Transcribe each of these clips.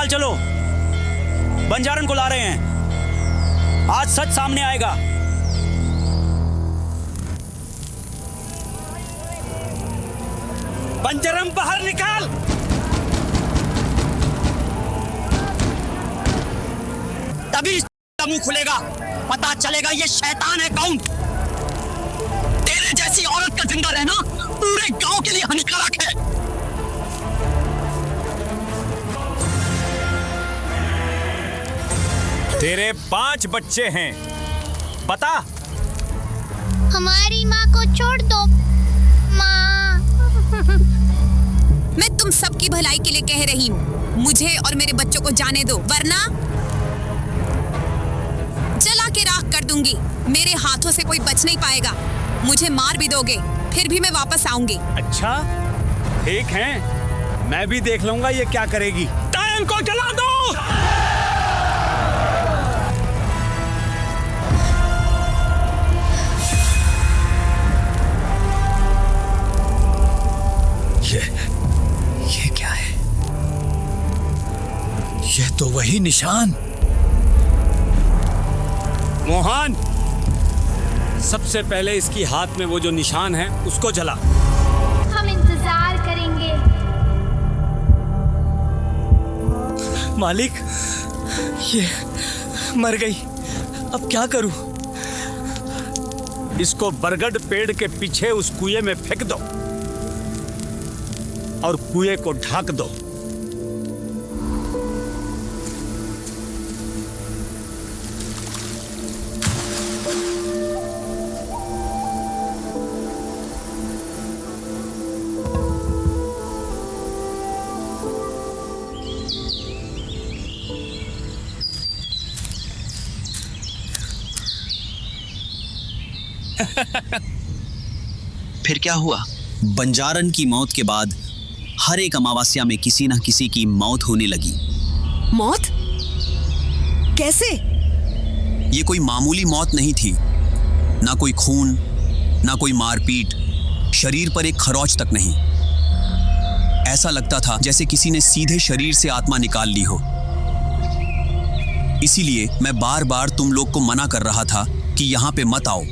चाल चलो, बंजारन को ला रहे हैं। आज सच सामने आएगा। बंजारन बाहर निकाल। तभी मुंह खुलेगा, पता चलेगा ये शैतान है कौन। तेरे जैसी औरत का जिंदा रहना पूरे गांव के लिए हानिकारक है। तेरे 5 बच्चे हैं, पता? हमारी माँ को छोड़ दो माँ। मैं तुम सबकी भलाई के लिए कह रही हूँ, मुझे और मेरे बच्चों को जाने दो, वरना जला के राख कर दूंगी। मेरे हाथों से कोई बच नहीं पाएगा। मुझे मार भी दोगे, फिर भी मैं वापस आऊंगी। अच्छा ठीक है, मैं भी देख लूंगा ये क्या करेगी। टायन को जला दो। ये क्या है? ये तो वही निशान। मोहन, सबसे पहले इसकी हाथ में वो जो निशान है उसको जला। हम इंतजार करेंगे। मालिक, ये मर गई, अब क्या करूं? इसको बरगद पेड़ के पीछे उस कुएं में फेंक दो और कुएं को ढक दो। फिर क्या हुआ? बंजारन की मौत के बाद हर एक अमावस्या में किसी न किसी की मौत होने लगी। मौत? कैसे? ये कोई मामूली मौत नहीं थी, ना कोई खून, ना कोई मारपीट, शरीर पर एक खरोंच तक नहीं। ऐसा लगता था जैसे किसी ने सीधे शरीर से आत्मा निकाल ली हो। इसीलिए मैं बार बार तुम लोग को मना कर रहा था कि यहाँ पे मत आओ।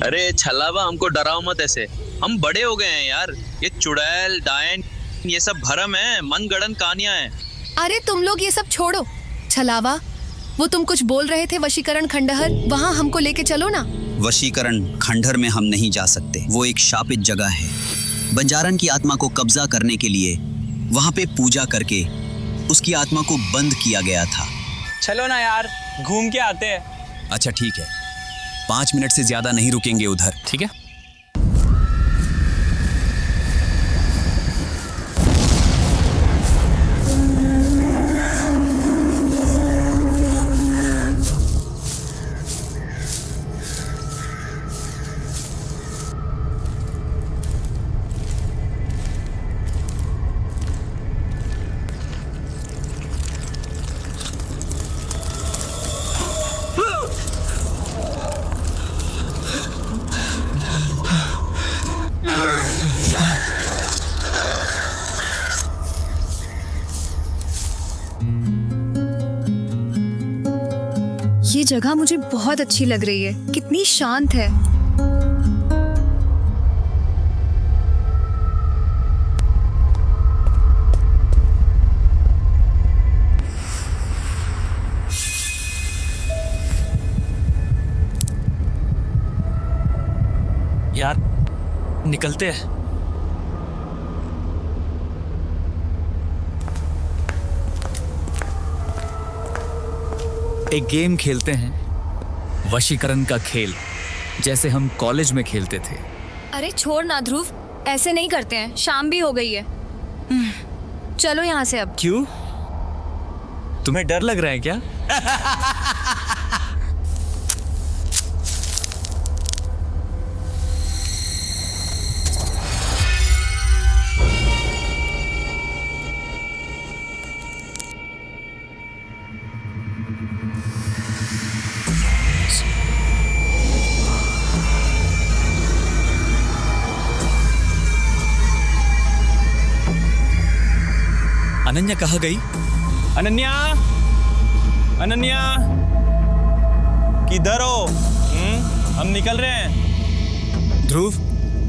अरे छलावा, हमको डराओ मत ऐसे, हम बड़े हो गए हैं यार। ये चुड़ैल डायन ये सब भरम है, मनगढ़ंत कहानियां हैं। अरे तुम लोग ये सब छोड़ो। छलावा, वो तुम कुछ बोल रहे थे वशीकरण खंडहर, वहाँ हमको लेके चलो ना। वशीकरण खंडहर में हम नहीं जा सकते, वो एक शापित जगह है। बंजारन की आत्मा को कब्जा करने के लिए वहाँ पे पूजा करके उसकी आत्मा को बंद किया गया था। चलो ना यार, घूम के आते हैं। अच्छा ठीक है, 5 मिनट से ज्यादा नहीं रुकेंगे उधर। ठीक है। ये जगह मुझे बहुत अच्छी लग रही है, कितनी शांत है। यार निकलते हैं। एक गेम खेलते हैं, वशीकरण का खेल, जैसे हम कॉलेज में खेलते थे। अरे छोड़ ना ध्रुव, ऐसे नहीं करते हैं, शाम भी हो गई है। चलो यहाँ से अब। क्यों? तुम्हें डर लग रहा है क्या? अनन्या कहाँ गई? अनन्या, अनन्या, किधर हो? हम निकल रहे हैं। ध्रुव,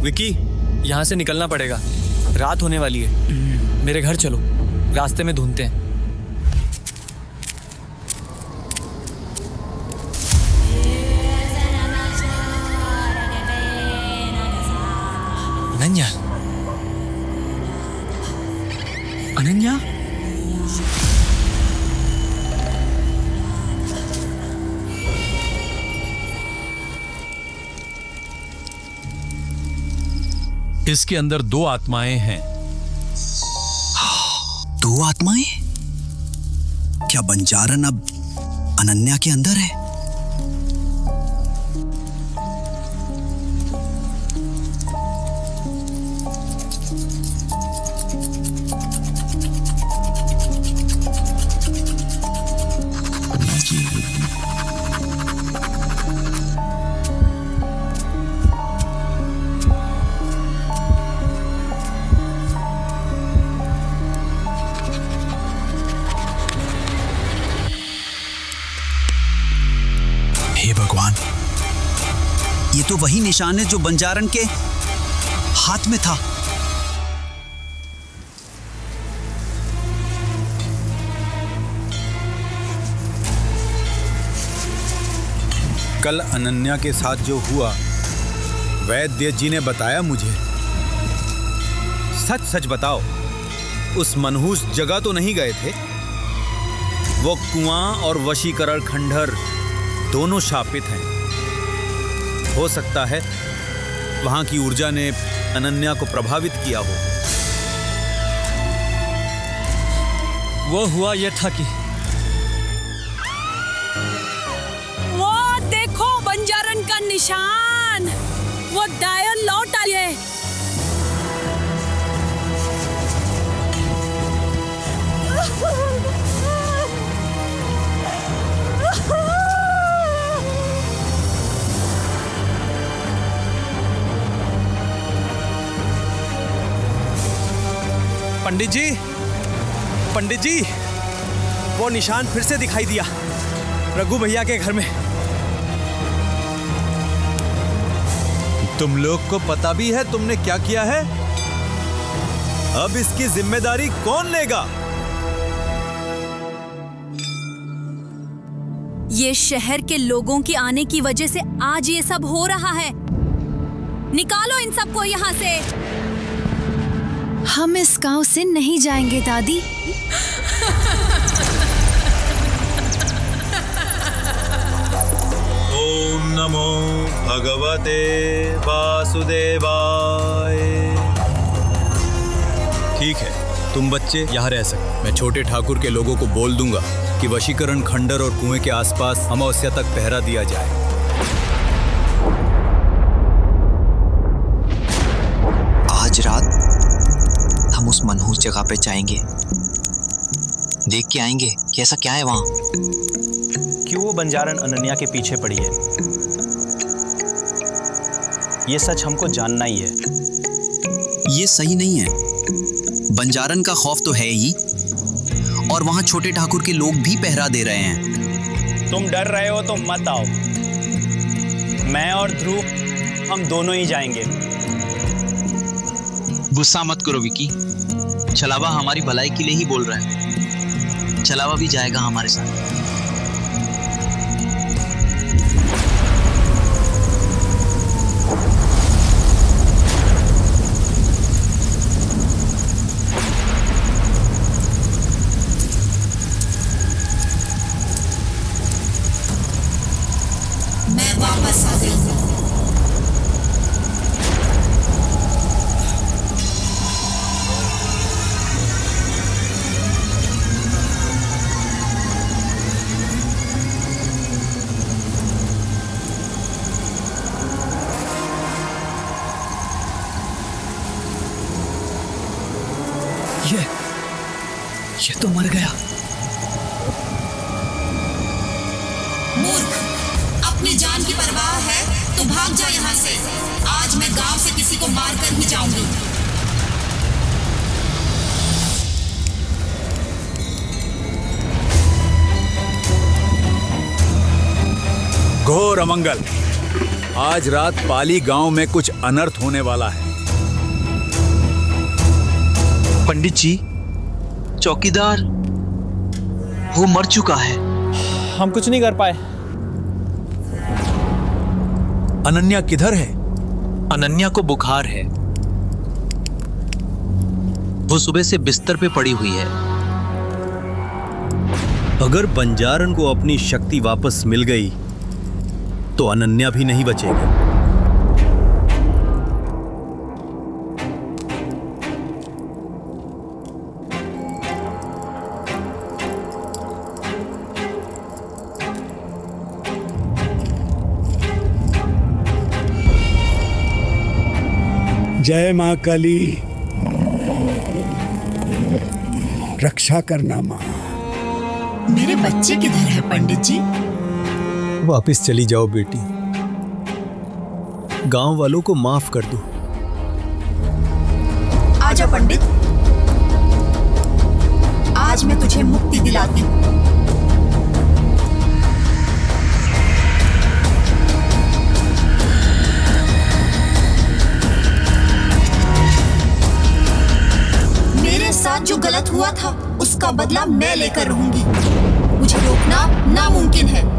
विकी, यहाँ से निकलना पड़ेगा। रात होने वाली है। मेरे घर चलो, रास्ते में ढूंढते हैं। अनन्या, अनन्या, इसके अंदर 2 आत्माएं हैं। 2 आत्माएं? क्या बंजारन अब अनन्या के अंदर है? भगवान, ये तो वही निशान है जो बंजारन के हाथ में था। कल अनन्या के साथ जो हुआ, वैद्य जी ने बताया मुझे। सच सच बताओ, उस मनहूस जगह तो नहीं गए थे? वो कुआं और वशीकरण खंडहर दोनों शापित हैं। हो सकता है वहां की ऊर्जा ने अनन्या को प्रभावित किया हो। वो हुआ ये था कि वो देखो बंजारन का निशान, वो डायन लौट आई है। पंडित जी, पंडित जी, वो निशान फिर से दिखाई दिया रघु भैया के घर में। तुम लोग को पता भी है तुमने क्या किया है? अब इसकी जिम्मेदारी कौन लेगा? ये शहर के लोगों की आने की वजह से आज ये सब हो रहा है। निकालो इन सबको यहाँ से। हम इस गांव से नहीं जाएंगे दादी। ओम नमो भगवते वासुदेवाय। ठीक है, तुम बच्चे यहाँ रह सकते। मैं छोटे ठाकुर के लोगों को बोल दूंगा कि वशीकरण खंडर और कुएं के आसपास अमावस्या तक पहरा दिया जाए। आज रात हम उस मनहूस जगह पे जाएंगे, देख के आएंगे कि ऐसा क्या है वहां। क्यों वो बंजारन अनन्या के पीछे पड़ी है? ये सच हमको जानना ही है। ये सही नहीं है। बंजारन का खौफ तो है ही, और वहां छोटे ठाकुर के लोग भी पहरा दे रहे हैं। तुम डर रहे हो तो मत आओ। मैं और ध्रुव हम दोनों ही जाएंगे। गुस्सा मत करो विकी, छलावा हमारी भलाई के लिए ही बोल रहा है। छलावा भी जाएगा हमारे साथ। मैं वापस आ गई। ये तो मर गया। मूर्ख, अपनी जान की परवाह है तो भाग जा यहाँ से। आज मैं गांव से किसी को मार कर ही जाऊंगी। घोर अमंगल। आज रात पाली गांव में कुछ अनर्थ होने वाला है। पंडित जी, चौकीदार वो मर चुका है। हम कुछ नहीं कर पाए। अनन्या किधर है? अनन्या को बुखार है, वो सुबह से बिस्तर पे पड़ी हुई है। अगर बंजारन को अपनी शक्ति वापस मिल गई तो अनन्या भी नहीं बचेगी। जय मां काली, रक्षा करना मां। मेरे बच्चे किधर है पंडित जी? वापस चली जाओ बेटी, गांव वालों को माफ कर दो। आजा पंडित, आज मैं तुझे मुक्ति दिलाती हूँ। मेरे साथ जो गलत हुआ था उसका बदला मैं लेकर रहूंगी। मुझे रोकना नामुमकिन है।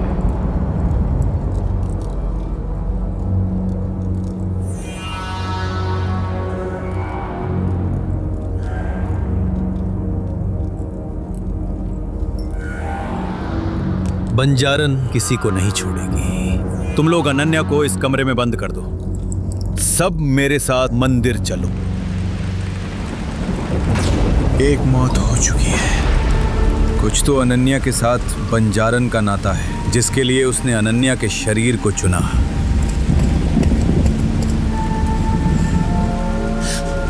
बंजारन किसी को नहीं छोड़ेगी। तुम लोग अनन्या को इस कमरे में बंद कर दो। सब मेरे साथ मंदिर चलो। एक मौत हो चुकी है, कुछ तो अनन्या के साथ बंजारन का नाता है, जिसके लिए उसने अनन्या के शरीर को चुना।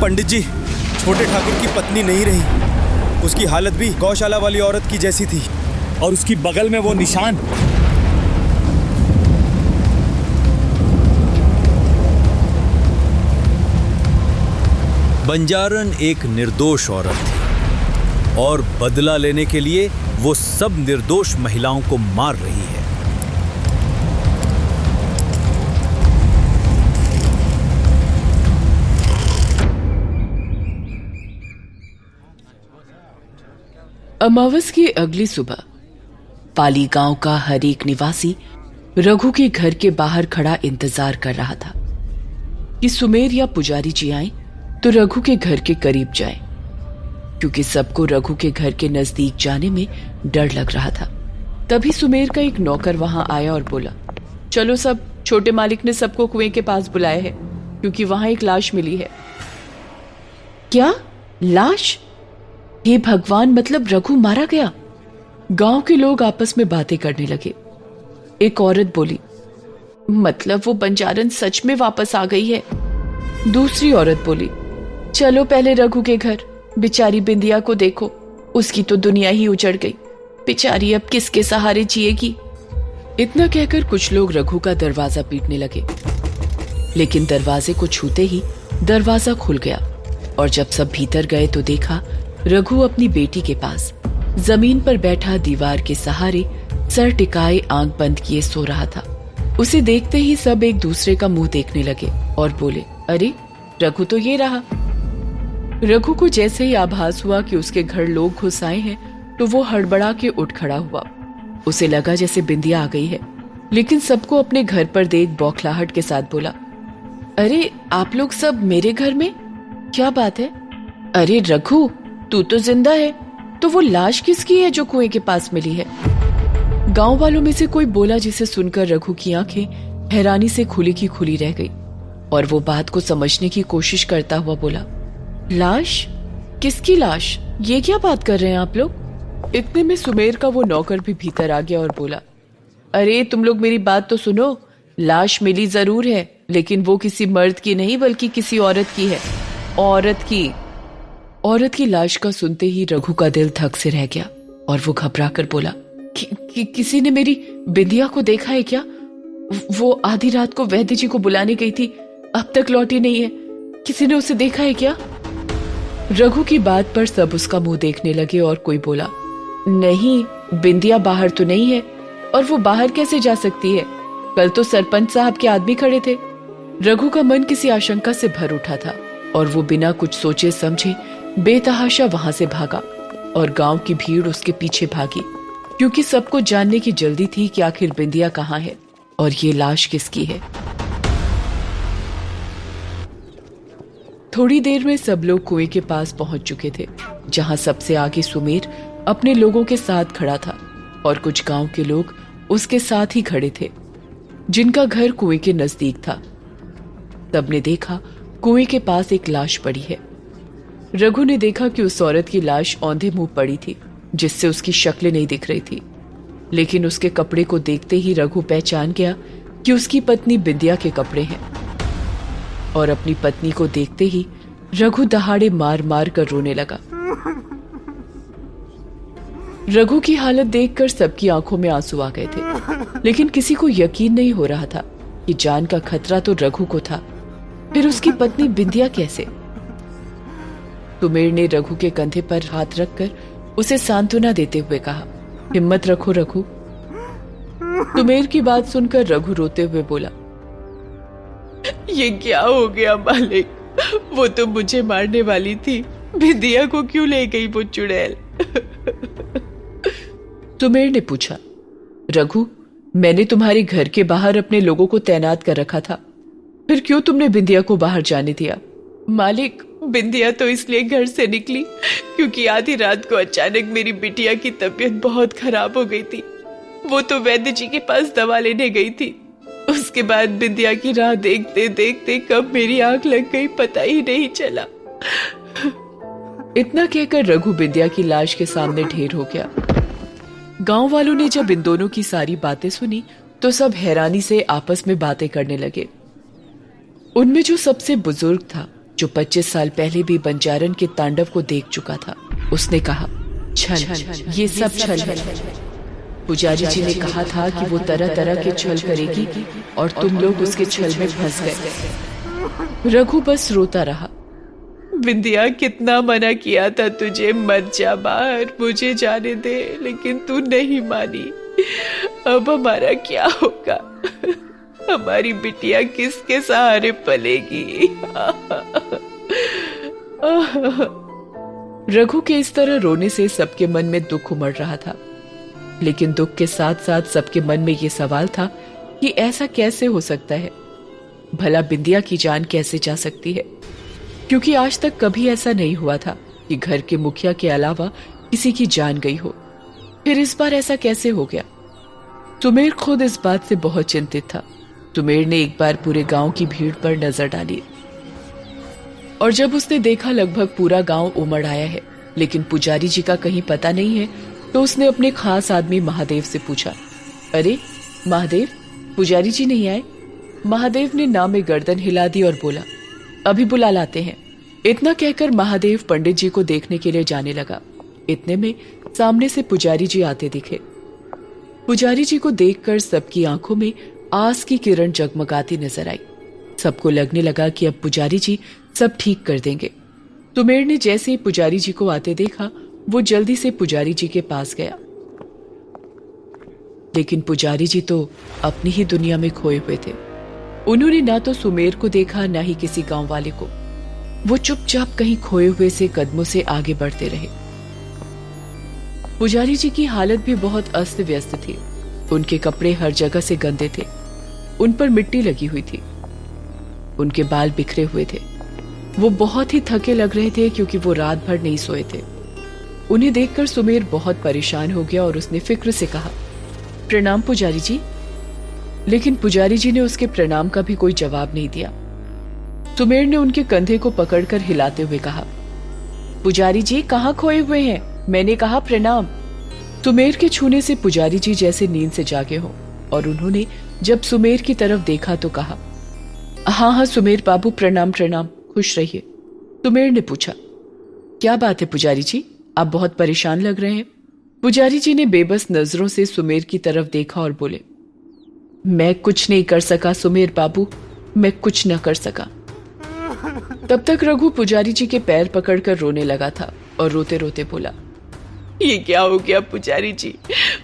पंडित जी, छोटे ठाकुर की पत्नी नहीं रही। उसकी हालत भी गौशाला वाली औरत की जैसी थी, और उसकी बगल में वो निशान। बंजारन एक निर्दोष औरत थी और बदला लेने के लिए वो सब निर्दोष महिलाओं को मार रही है। अमावस की अगली सुबह पाली गांव का हर एक निवासी रघु के घर के बाहर खड़ा इंतजार कर रहा था कि सुमेर या पुजारी जी आए तो रघु के घर के करीब जाए, क्योंकि सबको रघु के घर के नजदीक जाने में डर लग रहा था। तभी सुमेर का एक नौकर वहां आया और बोला, चलो सब, छोटे मालिक ने सबको कुएं के पास बुलाया है, क्योंकि वहां एक लाश मिली है। क्या लाश? हे भगवान, मतलब रघु मारा गया? गांव के लोग आपस में बातें करने लगे। एक औरत बोली, मतलब वो बंजारन सच में वापस आ गई है। दूसरी औरत बोली, चलो पहले रघु के घर, बेचारी बिंदिया को देखो, उसकी तो दुनिया ही उजड़ गई, बेचारी अब किसके सहारे जिएगी। इतना कहकर कुछ लोग रघु का दरवाजा पीटने लगे, लेकिन दरवाजे को छूते ही दरवाजा खुल गया और जब सब भीतर गए तो देखा रघु अपनी बेटी के पास जमीन पर बैठा दीवार के सहारे सर टिकाए आंख बंद किए सो रहा था। उसे देखते ही सब एक दूसरे का मुंह देखने लगे और बोले, अरे रघु तो ये रहा। रघु को जैसे ही आभास हुआ कि उसके घर लोग घुस आए हैं तो वो हड़बड़ा के उठ खड़ा हुआ। उसे लगा जैसे बिंदिया आ गई है, लेकिन सबको अपने घर पर देख बौखलाहट के साथ बोला, अरे आप लोग सब मेरे घर में? क्या बात है? अरे रघु, तू तो जिंदा है, तो वो लाश किसकी है जो कुएं के पास मिली है? गांव वालों में से कोई बोला, जिसे सुनकर रघु की आंखें हैरानी से खुली की खुली रह गई और वो बात को समझने की कोशिश करता हुआ बोला, लाश? किसकी लाश? ये क्या बात कर रहे हैं आप लोग? इतने में सुमेर का वो नौकर भी भीतर आ गया और बोला, अरे तुम लोग मेरी बात तो सुनो, लाश मिली जरूर है, लेकिन वो किसी मर्द की नहीं बल्कि किसी औरत की है। औरत की लाश का सुनते ही रघु का दिल धक से रह गया और वो घबरा कर बोला, किसी ने मेरी बिंदिया को देखा है क्या? वो आधी रात को वैद्य जी को बुलाने गई थी, अब तक लौटी नहीं है, किसी ने उसे देखा है क्या? रघु की बात पर सब उसका मुंह देखने लगे और कोई बोला, नहीं, बिंदिया बाहर तो नहीं है, और वो बाहर कैसे जा सकती है? कल तो सरपंच साहब के आदमी खड़े थे। रघु का मन किसी आशंका से भर उठा था और वो बिना कुछ सोचे समझे बेतहाशा वहां से भागा और गांव की भीड़ उसके पीछे भागी, क्योंकि सबको जानने की जल्दी थी कि आखिर बिंदिया कहाँ है और ये लाश किसकी है। थोड़ी देर में सब लोग कुएं के पास पहुंच चुके थे, जहां सबसे आगे सुमेर अपने लोगों के साथ खड़ा था और कुछ गांव के लोग उसके साथ ही खड़े थे, जिनका घर कुएं के नजदीक था। सबने देखा कुएं के पास एक लाश पड़ी है। रघु ने देखा कि उस औरत की लाश औंधे मुंह पड़ी थी, जिससे उसकी शक्ल नहीं दिख रही थी, लेकिन उसके कपड़े को देखते ही रघु पहचान गया कि उसकी पत्नी बिंदिया के कपड़े हैं। और अपनी पत्नी को देखते ही रघु दहाड़े मार मार कर रोने लगा। रघु की हालत देखकर सबकी आंखों में आंसू आ गए थे, लेकिन किसी को यकीन नहीं हो रहा था कि जान का खतरा तो रघु को था, फिर उसकी पत्नी बिंदिया कैसे। सुमेर ने रघु के कंधे पर हाथ रखकर उसे सांत्वना देते हुए कहा, हिम्मत रखो रघु। सुमेर की बात सुनकर रघु रोते हुए बोला, ये क्या हो गया मालिक, वो तो मुझे मारने वाली थी, बिंदिया को क्यों ले गई वो चुड़ैल। सुमेर ने पूछा, रघु मैंने तुम्हारे घर के बाहर अपने लोगों को तैनात कर रखा था, फिर क्यों तुमने बिंदिया को बाहर जाने दिया। मालिक बिंदिया तो इसलिए घर से निकली क्योंकि आधी रात को अचानक मेरी बिटिया की तबीयत बहुत खराब हो गई थी। वो तो वैद्य जी के पास दवा लेने गई थी। उसके बाद बिंदिया की राह देखते देखते कब मेरी आंख लग गई पता ही नहीं चला। इतना कहकर रघु बिंदिया की लाश के सामने ढेर हो गया। गांव वालों ने जब इन दोनों की सारी बातें सुनी तो सब हैरानी से आपस में बातें करने लगे। उनमें जो सबसे बुजुर्ग था, जो 25 साल पहले भी बंजारन के तांडव को देख चुका था, उसने कहा, छल, ये सब छल है। पुजारी जी ने कहा था कि वो तरह तरह के छल करेगी और तुम लोग उसके छल में फंस गए। रघु बस रोता रहा। बिंदिया कितना मना किया था तुझे, मत जा बाहर, मुझे जाने दे, लेकिन तू नहीं मानी। अब हमारा क्या होगा, हमारी बिटिया किसके सहारे पलेगी। रघु के इस तरह रोने से सबके मन में दुख उमड़ रहा था, लेकिन दुख के साथ साथ सबके मन में यह सवाल था कि ऐसा कैसे हो सकता है, भला बिंदिया की जान कैसे जा सकती है, क्योंकि आज तक कभी ऐसा नहीं हुआ था कि घर के मुखिया के अलावा किसी की जान गई हो। फिर इस बार ऐसा कैसे हो गया। सुमेर खुद इस बात से बहुत चिंतित था। सुमेर ने एक बार पूरे गांव की भीड़ पर नजर डाली और जब उसने देखा लगभग पूरा गांव उमड़ आया है, लेकिन पुजारी जी का कहीं पता नहीं है, तो उसने अपने खास आदमी महादेव से पूछा, अरे महादेव, पुजारी जी नहीं आए। महादेव ने नाम में गर्दन हिला दी और बोला, अभी बुला लाते हैं। इतना कहकर महादेव पंडित जी को देखने के लिए जाने लगा। इतने में सामने से पुजारी जी आते दिखे। पुजारी जी को देखकर सबकी आंखों में आस की किरण जगमगाती नजर आई। सबको लगने लगा कि अब पुजारी जी सब ठीक कर देंगे। सुमेर ने जैसे ही पुजारी जी को आते देखा, वो जल्दी से पुजारी जी के पास गया, लेकिन पुजारी जी तो अपनी ही दुनिया में खोए हुए थे। उन्होंने ना तो सुमेर को देखा, ना ही किसी गांव वाले को। वो चुपचाप कहीं खोए हुए से कदमों से आगे बढ़ते रहे। पुजारी जी की हालत भी बहुत अस्त व्यस्त थी। उनके कपड़े हर जगह से गंदे थे, उन पर मिट्टी लगी हुई थी, उनके बाल बिखरे हुए थे। वो बहुत ही थके लग रहे थे क्योंकि वो रात भर नहीं सोए थे। उन्हें देखकर सुमेर बहुत परेशान हो गया और उसने फिक्र से कहा, प्रणाम पुजारी जी। लेकिन पुजारी जी ने उसके प्रणाम का भी कोई जवाब नहीं दिया। सुमेर ने उनके कंधे को पकड़कर हिलाते हुए कहा, पुजारी जी कहाँ खोए हुए हैं, मैंने कहा प्रणाम। सुमेर के छूने से पुजारी जी जैसे नींद से जागे हो और उन्होंने जब सुमेर की तरफ देखा तो कहा, हाँ हाँ सुमेर बाबू, प्रणाम प्रणाम, खुश रहिए। सुमेर ने पूछा, क्या बात है पुजारी जी, आप बहुत परेशान लग रहे हैं। पुजारी जी ने बेबस नजरों से सुमेर की तरफ देखा और बोले, मैं कुछ नहीं कर सका सुमेर बाबू, मैं कुछ न कर सका। तब तक रघु पुजारी जी के पैर पकड़कर रोने लगा था और रोते रोते बोला, ये क्या हो गया पुजारी जी?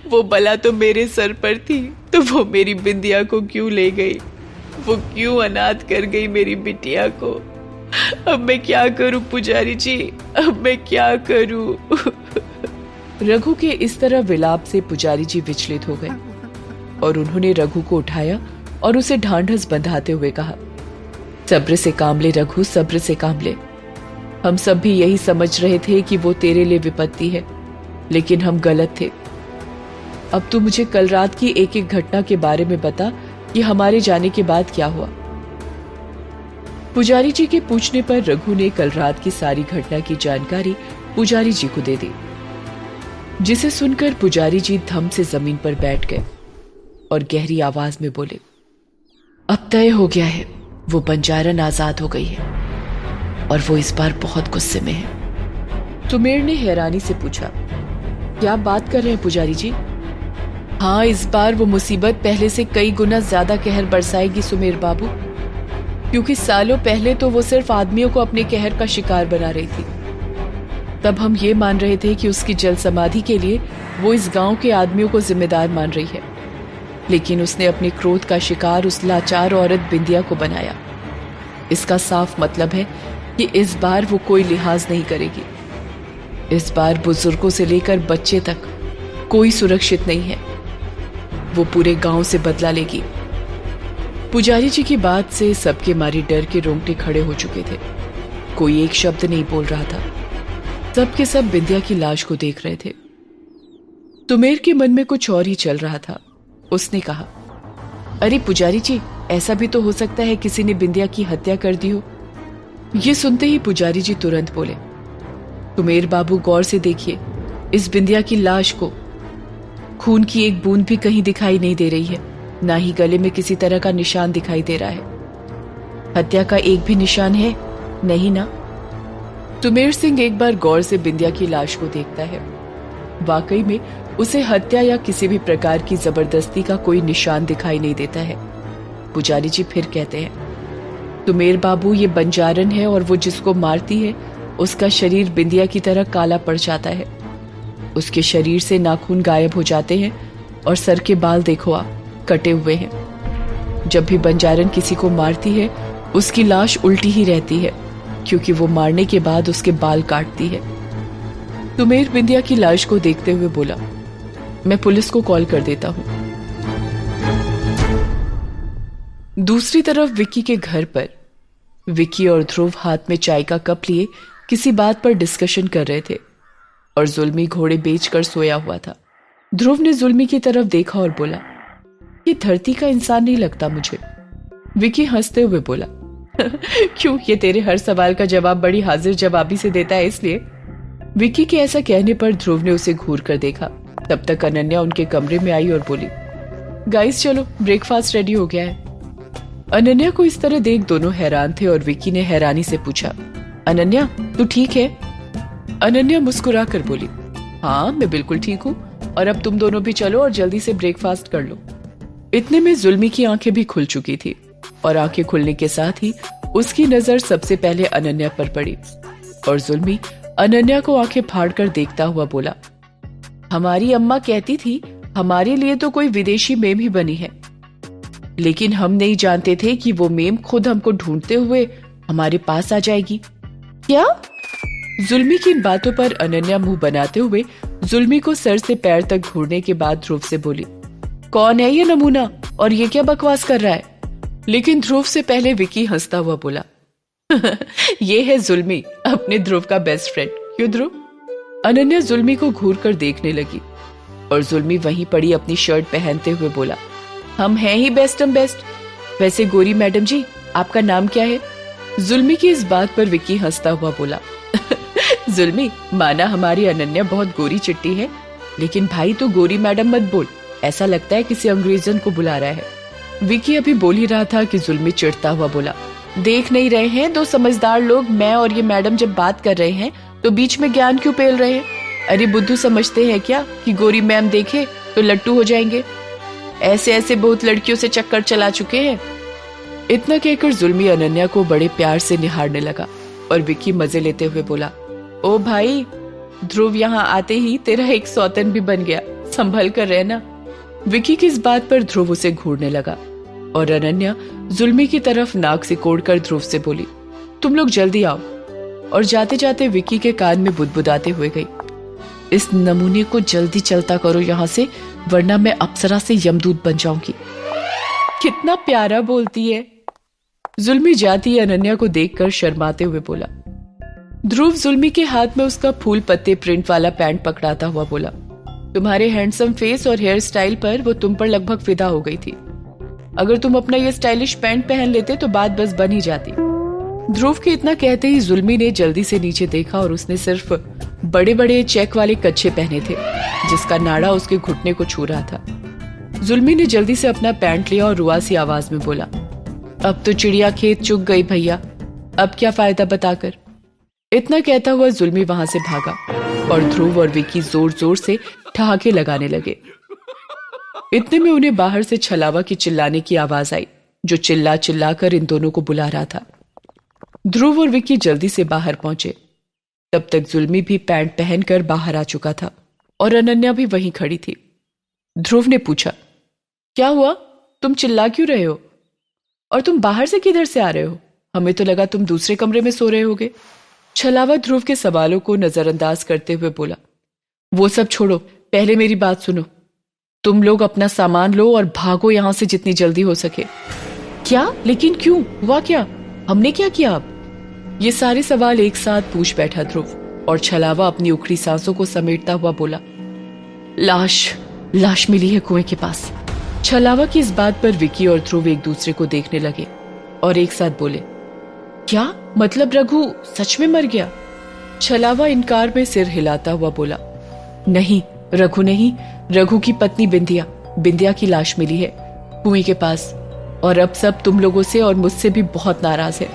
वो बला तो मेरे सर पर थी, तो वो मेरी बिंदिया को क्यों ले गई? वो क्यों अनाथ कर गई मेरी बिटिया को? अब मैं क्या करूं पुजारी जी, अब मैं क्या करूं? रघु के इस तरह विलाप से पुजारी जी विचलित हो गए और उन्होंने रघु को उठाया और उसे ढांढस बंधाते हुए कहा, सब्र से काम ले रघु, सब्र से काम ले। हम सब भी यही समझ रहे थे कि वो तेरे लिए विपत्ति है, लेकिन हम गलत थे। अब तू मुझे कल रात की एक एक घटना के बारे में बता कि हमारे जाने के बाद क्या हुआ। पुजारी जी के पूछने पर रघु ने कल रात की सारी घटना की जानकारी पुजारी जी को दे दी, जिसे सुनकर पुजारी जी धम से जमीन पर बैठ गए और गहरी आवाज में बोले, अब तय हो गया है, वो बंजारन आजाद हो गई है और वो इस बार बहुत गुस्से में है। सुमेर ने हैरानी से पूछा, क्या बात कर रहे हैं पुजारी जी? हाँ, इस बार वो मुसीबत पहले से कई गुना ज्यादा कहर बरसाएगी सुमेर बाबू, क्योंकि सालों पहले तो वो सिर्फ आदमियों को अपने कहर का शिकार बना रही थी। तब हम ये मान रहे थे कि उसकी जल समाधि के लिए वो इस गांव के आदमियों को जिम्मेदार मान रही है, लेकिन उसने अपने क्रोध का शिकार उस लाचार औरत बिंदिया को बनाया। इसका साफ मतलब है कि इस बार वो कोई लिहाज नहीं करेगी। इस बार बुजुर्गों से लेकर बच्चे तक कोई सुरक्षित नहीं है। वो पूरे गांव से बदला लेगी। पुजारी जी की बात से सबके मारे डर के रोंगटे खड़े हो चुके थे। कोई एक शब्द नहीं बोल रहा था। सब के सब बिंदिया की लाश को देख रहे थे। सुमेर के मन में कुछ और ही चल रहा था। उसने कहा, अरे पुजारी जी, ऐसा भी तो हो सकता है किसी ने बिंदिया की हत्या कर दी हो। ये सुनते ही पुजारी जी तुरंत बोले, सुमेर बाबू गौर से देखिए इस बिंदिया की लाश को। खून की एक बूंद भी कहीं दिखाई नहीं दे रही है, ना ही गले में किसी तरह का निशान दिखाई दे रहा है। हत्या का एक भी निशान है नहीं ना? सुमेर सिंह एक बार गौर से बिंदिया की लाश को देखता है। वाकई में उसे हत्या या किसी भी प्रकार की जबरदस्ती का कोई निशान दिखाई नहीं देता है। पुजारी जी फिर कहते हैं, सुमेर बाबू, ये बंजारन है और वो जिसको मारती है उसका शरीर बिंदिया की तरह काला पड़ जाता है। उसके शरीर से नाखून गायब हो जाते हैं और सर के बाल देखो आप, कटे हुए हैं। जब भी बंजारन किसी को मारती है उसकी लाश उल्टी ही रहती है, क्योंकि वो मारने के बाद उसके बाल काटती है। सुमेर बिंदिया की लाश को देखते हुए बोला, मैं पुलिस को कॉल कर देता हूं। दूसरी तरफ विक्की के घर पर विक्की और ध्रुव हाथ में चाय का कप लिए किसी बात पर डिस्कशन कर रहे थे और जुल्मी घोड़े बेचकर सोया हुआ था। ध्रुव ने जुल्मी की तरफ देखा और बोला, ये धरती का इंसान नहीं लगता मुझे। विक्की हंसते हुए बोला, क्यों, ये तेरे हर सवाल का जवाब बड़ी हाजिर जवाबी से देता है इसलिए? विक्की के ऐसा कहने पर ध्रुव ने उसे घूर कर देखा। तब तक अनन्या उनके कमरे में आई और बोली, गाइस चलो, ब्रेकफास्ट रेडी हो गया है। अनन्या को इस तरह देख दोनों हैरान थे और विक्की ने हैरानी से पूछा, अनन्या तू ठीक है? अनन्या मुस्कुरा कर बोली, हाँ मैं बिल्कुल ठीक हूँ, और अब तुम दोनों भी चलो और जल्दी से ब्रेकफास्ट कर लो। इतने में जुल्मी की आंखें भी खुल चुकी थी और आंखें खुलने के साथ ही उसकी नजर सबसे पहले अनन्या पर पड़ी और जुल्मी अनन्या को आंखें फाड़कर देखता हुआ बोला, हमारी अम्मा कहती थी हमारे लिए तो कोई विदेशी मेम ही बनी है, लेकिन हम नहीं जानते थे कि वो मेम खुद हमको ढूंढते हुए हमारे पास आ जाएगी। क्या? जुल्मी की इन बातों पर अनन्या मुंह बनाते हुए जुल्मी को सर से पैर तक घूरने के बाद ध्रुव से बोली, कौन है ये नमूना और ये क्या बकवास कर रहा है? लेकिन ध्रुव से पहले विक्की हंसता हुआ बोला, ये है जुल्मी, अपने ध्रुव का बेस्ट फ्रेंड। क्यों ध्रुव? अनन्या जुल्मी को घूर कर देखने लगी और जुल्मी वहीं पड़ी अपनी शर्ट पहनते हुए बोला, हम हैं ही बेस्टम बेस्ट। वैसे गोरी मैडम जी, आपका नाम क्या है? जुल्मी की इस बात पर विक्की हंसता हुआ बोला, जुल्मी, माना हमारी अनन्या बहुत गोरी चिट्टी है, लेकिन भाई तू गोरी मैडम मत बोल, ऐसा लगता है किसी अंग्रेजन को बुला रहा है। विक्की अभी बोल ही रहा था कि जुल्मी चिढ़ता हुआ बोला, देख नहीं रहे हैं दो समझदार लोग, मैं और ये मैडम जब बात कर रहे हैं तो बीच में ज्ञान क्यों पेल रहे हैं? अरे बुद्धू समझते हैं क्या कि गोरी मैम देखे तो लट्टू हो जाएंगे? ऐसे ऐसे बहुत लड़कियों से चक्कर चला चुके हैं। इतना कहकर जुल्मी अनन्या को बड़े प्यार से निहारने लगा और विक्की मजे लेते हुए बोला, ओ भाई, ध्रुव यहाँ आते ही तेरा एक सौतन भी बन गया, संभल कर रहना। विकी की इस बात पर ध्रुव उसे घूरने लगा और अनन्या जुल्मी की तरफ नाक सिकोड़कर ध्रुव से बोली, तुम लोग जल्दी आओ। और जाते जाते विकी के कान में बुदबुदाते हुए गई, इस नमूने को जल्दी चलता करो यहाँ से, वरना मैं अप्सरा से यमदूत बन जाऊंगी। कितना प्यारा बोलती है। जुल्मी जाती अनन्या को देखकर शर्माते हुए बोला। ध्रुव जुल्मी के हाथ में उसका फूल पत्ते प्रिंट वाला पैंट पकड़ाता हुआ बोला, तुम्हारे हैंडसम फेस और हेयर स्टाइल पर वो तुम पर लगभग फिदा हो गई थी। अगर तुम अपना ये स्टाइलिश पैंट पहन लेते तो बात बस बन ही जाती। ध्रुव के इतना कहते ही जुल्मी ने जल्दी से नीचे देखा और उसने सिर्फ बड़े बड़े चेक वाले कच्छे पहने थे, जिसका नाड़ा उसके घुटने को छू रहा था। जुल्मी ने जल्दी से अपना पैंट लिया और रुआसी आवाज में बोला, अब तो चिड़िया खेत चुग गई भैया, अब क्या फायदा बताकर। इतना कहता हुआ जुल्मी वहां से भागा और ध्रुव और विकी जोर जोर से ठहाके लगाने लगे। इतने में उन्हें बाहर से छलावा की चिल्लाने की आवाज आई, जो चिल्ला चिल्ला कर इन दोनों को बुला रहा था। ध्रुव और विकी जल्दी से बाहर पहुंचे। तब तक जुल्मी भी पैंट पहनकर बाहर आ चुका था और अनन्या भी वहीं खड़ी थी। ध्रुव ने पूछा, क्या हुआ, तुम चिल्ला क्यों रहे हो? और तुम बाहर से किधर से आ रहे हो? हमें तो लगा तुम दूसरे कमरे में सो रहे होगे। छलावा ध्रुव के सवालों को नजरअंदाज करते हुए बोला, वो सब छोड़ो, पहले मेरी बात सुनो। तुम लोग अपना सामान लो और भागो यहां से जितनी जल्दी हो सके। क्या? लेकिन क्यों? हुआ क्या? हमने क्या किया? अब ये सारे सवाल एक साथ पूछ बैठा ध्रुव और छलावा अपनी उखड़ी सांसों को समेटता हुआ बोला, लाश मिली है कुएं के पास। छलावा की इस बात पर विकी और ध्रुव एक दूसरे को देखने लगे और एक साथ बोले, क्या मतलब रघु सच में मर गया? छलावा इनकार में सिर हिलाता हुआ बोला, नहीं रघु नहीं, रघु की पत्नी बिंदिया की लाश मिली है कुएं के पास, और अब सब तुम लोगों से और मुझसे भी बहुत नाराज है।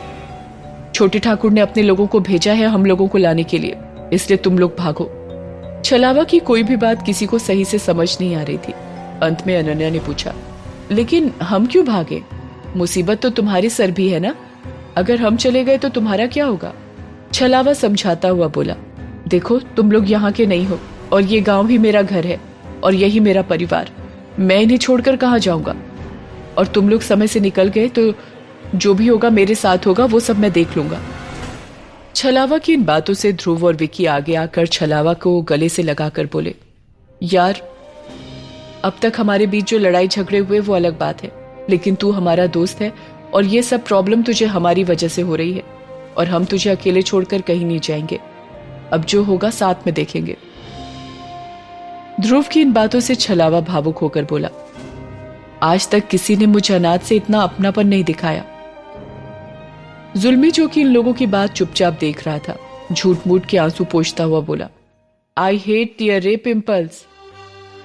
छोटे ठाकुर ने अपने लोगों को भेजा है हम लोगों को लाने के लिए, इसलिए तुम लोग भागो। छलावा की कोई भी बात किसी को सही से समझ नहीं आ रही थी। अंत में अनन्या ने पूछा, लेकिन हम क्यों भागे? मुसीबत तो तुम्हारे सर भी है ना, अगर हम चले गए तो तुम्हारा क्या होगा? छलावा समझाता हुआ बोला, देखो तुम लोग यहाँ के नहीं हो और ये गांव भी मेरा घर है और यही मेरा परिवार, मैं इन्हें छोड़कर कहाँ जाऊंगा? और तुम लोग समय से निकल गए तो जो भी होगा मेरे साथ होगा, वो सब मैं देख लूंगा। छलावा की इन बातों से ध्रुव और विकी आगे आकर छलावा को गले से लगाकर बोले, यार अब तक हमारे बीच जो लड़ाई झगड़े हुए वो अलग बात है, लेकिन तू हमारा दोस्त है और ये सब प्रॉब्लम तुझे हमारी वजह से हो रही है और हम तुझे अकेले छोड़कर कहीं नहीं जाएंगे। अब जो होगा साथ में देखेंगे। ध्रुव की इन बातों से छलावा भावुक होकर बोला, आज तक किसी ने मुझे अनाथ से इतना अपनापन नहीं दिखाया। जुल्मी जो कि इन लोगों की बात चुपचाप देख रहा था, झूठ मूठ के आंसू पोंछता हुआ बोला, आई हेट टीयर रे पिंपल्स।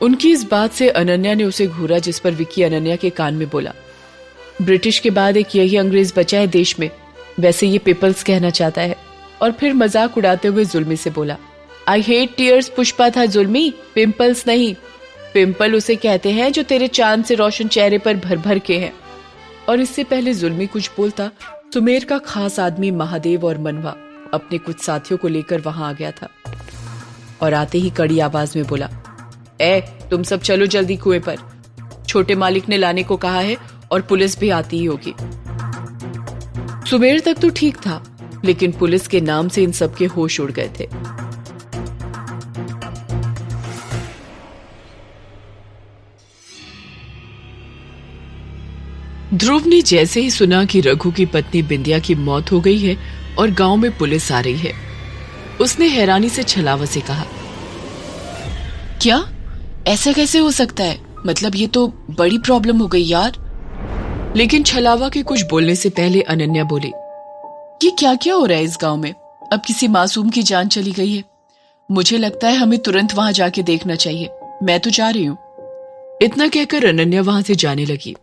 उनकी इस बात से अनन्या ने उसे घूरा, जिस पर विकी अनन्या के कान में बोला, ब्रिटिश के बाद एक यही अंग्रेज बचा है देश में, वैसे ये पिंपल्स कहना चाहता है। और फिर मजाक उड़ाते हुए जुल्मी से बोला, आई हेट टीयर्स पुष्पा था जुल्मी, पिंपल्स नहीं। पिंपल उसे कहते हैं जो तेरे चांद से रोशन चेहरे पर भर भर के हैं। और इससे पहले जुल्मी कुछ बोलता, सुमेर का खास आदमी महादेव और मनवा अपने कुछ साथियों को लेकर वहां आ गया था और आते ही कड़ी आवाज में बोला, तुम सब चलो जल्दी कुएं पर, छोटे मालिक ने लाने को कहा है और पुलिस भी आती ही होगी। सुमेर तक तो ठीक था, लेकिन पुलिस के नाम से इन सब के होश उड़ गए थे। ध्रुव ने जैसे ही सुना कि रघु की पत्नी बिंदिया की मौत हो गई है और गांव में पुलिस आ रही है, उसने हैरानी से छलावा से कहा, क्या ऐसा कैसे हो सकता है? मतलब ये तो बड़ी प्रॉब्लम हो गई यार। लेकिन छलावा के कुछ बोलने से पहले अनन्या बोली, ये क्या क्या हो रहा है इस गांव में? अब किसी मासूम की जान चली गई है। मुझे लगता है हमें तुरंत वहां जाके देखना चाहिए, मैं तो जा रही हूं। इतना कहकर अनन्या वहां से जाने लगी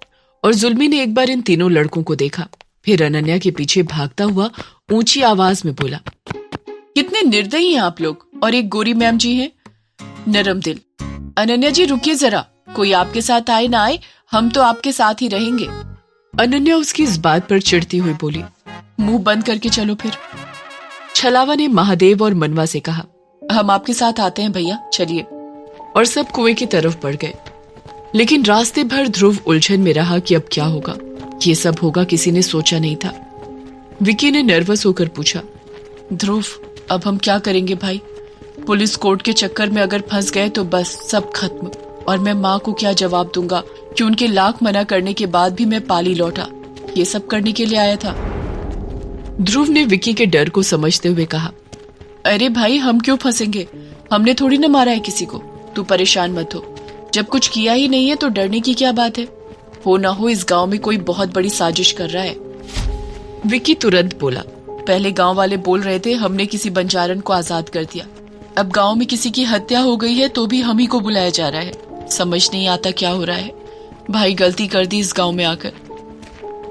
और जुल्मी ने एक बार इन तीनों लड़कों को देखा, फिर अनन्या के पीछे भागता हुआ ऊंची आवाज में बोला, कितने निर्दयी हैं आप लोग। और एक गोरी मैम जी हैं नरम दिल। अनन्या जी रुकिए जरा, कोई आपके साथ आए ना आए, हम तो आपके साथ ही रहेंगे। अनन्या उसकी इस बात पर चिढ़ती हुई बोली, मुंह बंद करके चलो फिर। छलावा ने महादेव और मनवा से कहा, हम आपके साथ आते हैं भैया, चलिए। और सब कुएं की तरफ बढ़ गए। लेकिन रास्ते भर ध्रुव उलझन में रहा कि अब क्या होगा। ये सब होगा किसी ने सोचा नहीं था। विकी ने नर्वस होकर पूछा, ध्रुव अब हम क्या करेंगे भाई? पुलिस कोर्ट के चक्कर में अगर फंस गए तो बस सब खत्म। और मैं माँ को क्या जवाब दूंगा कि उनके लाख मना करने के बाद भी मैं पाली लौटा। ये सब करने के लिए आया था। ध्रुव ने विकी के डर को समझते हुए कहा, अरे भाई हम क्यों फंसेंगे? हमने थोड़ी ना मारा है किसी को। तू परेशान मत हो। जब कुछ किया ही नहीं है तो डरने की क्या बात है? हो ना हो इस गांव में कोई बहुत बड़ी साजिश कर रहा है। विकी तुरंत बोला, पहले गांव वाले बोल रहे थे हमने किसी बंजारन को आजाद कर दिया। अब गांव में किसी की हत्या हो गई है तो भी हम ही को बुलाया जा रहा है। समझ नहीं आता क्या हो रहा है। भाई गलती कर दी इस गांव में आकर।